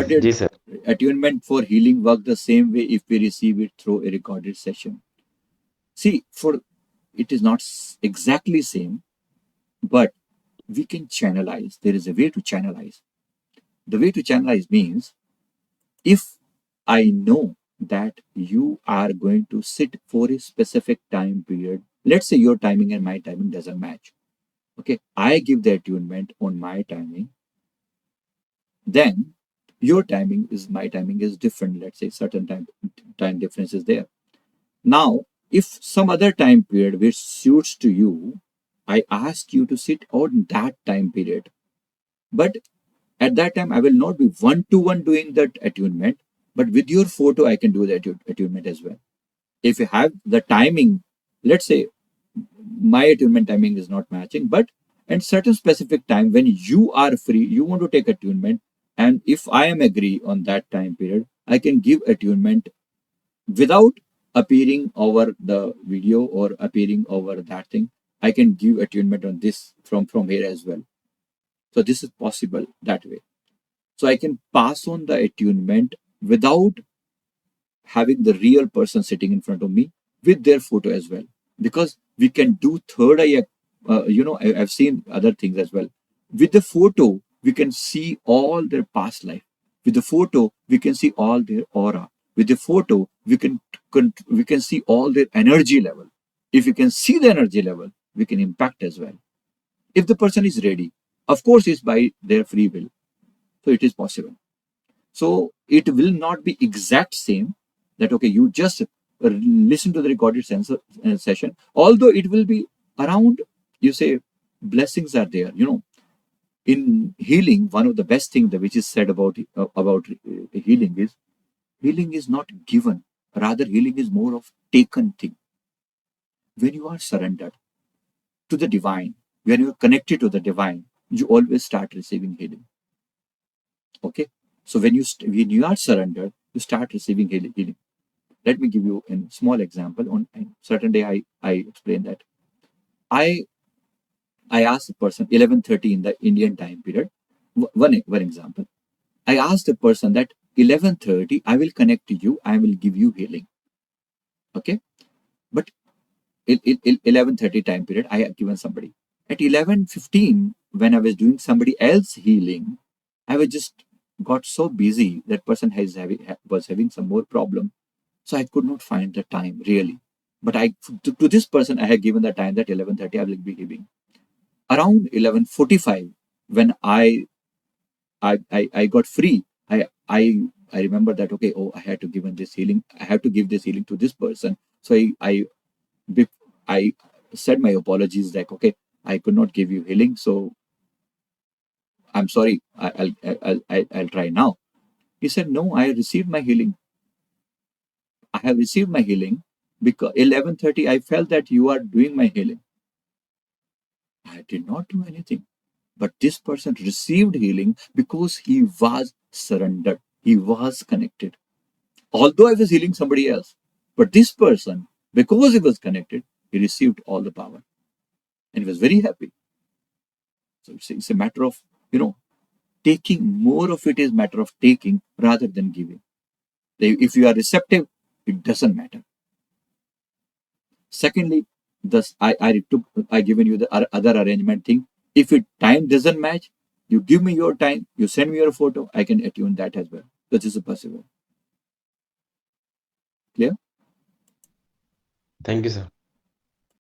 recorded जी sir. attunement for healing work the same way if we receive it through a recorded session. See, for it is not exactly same, but we can channelize. There is a way to channelize. The way to channelize means if I know that you are going to sit for a specific time period, let's say your timing and my timing doesn't match. Okay, I give the attunement on my timing, then your timing is my timing is different. Let's say certain time difference is there. Now, if some other time period which suits to you, I ask you to sit on that time period. But at that time, I will not be one to one doing that attunement, but with your photo, I can do the attunement as well. If you have the timing, let's say my attunement timing is not matching, but at certain specific time when you are free, you want to take attunement, and if I am agree on that time period, I can give attunement without appearing over the video or appearing over that thing. I can give attunement on this from here as well. So this is possible that way. So I can pass on the attunement without having the real person sitting in front of me with their photo as well, because we can do third eye. I've seen other things as well. With the photo we can see all their past life. With the photo we can see all their aura. With the photo we can see all their energy level. If we can see the energy level, we can impact as well. If the person is ready, of course it's by their free will, so it is possible. So it will not be exact same that okay you just listen to the recorded session, although it will be around, you say, blessings are there. In healing, one of the best things which is said about healing is not given, rather healing is more of taken thing. When you are surrendered to the divine, when you are connected to the divine, you always start receiving healing. Okay, so when you are surrendered, you start receiving healing. Let me give you a small example. On a certain day, I explained that I I asked the person 11:30 in the Indian time period. One example. I asked the person that 11:30 I will connect to you. I will give you healing. Okay, but 11:30 time period I have given somebody. At 11:15 when I was doing somebody else healing, I was just got so busy. That person was having some more problem, so I could not find the time really. But to this person I had given the time that 11:30 I will be giving. Around 11:45 when I got free, I remember that okay, oh, I had to give this healing. I have to give this healing to this person. So I said my apologies like okay, I could not give you healing, so I'm sorry. I'll try now. He said no, I received my healing. I have received my healing because 11:30 I felt that you are doing my healing. I did not do anything. But this person received healing because he was surrendered. He was connected. Although I was healing somebody else, but this person, because he was connected, he received all the power and he was very happy. So it's a matter of, taking. More of it is matter of taking rather than giving. If you are receptive, it doesn't matter. Secondly, thus I given you the other arrangement thing. If it time doesn't match, you give me your time, you send me your photo, I can attune that as well. That is possible. Clear? Thank you, sir.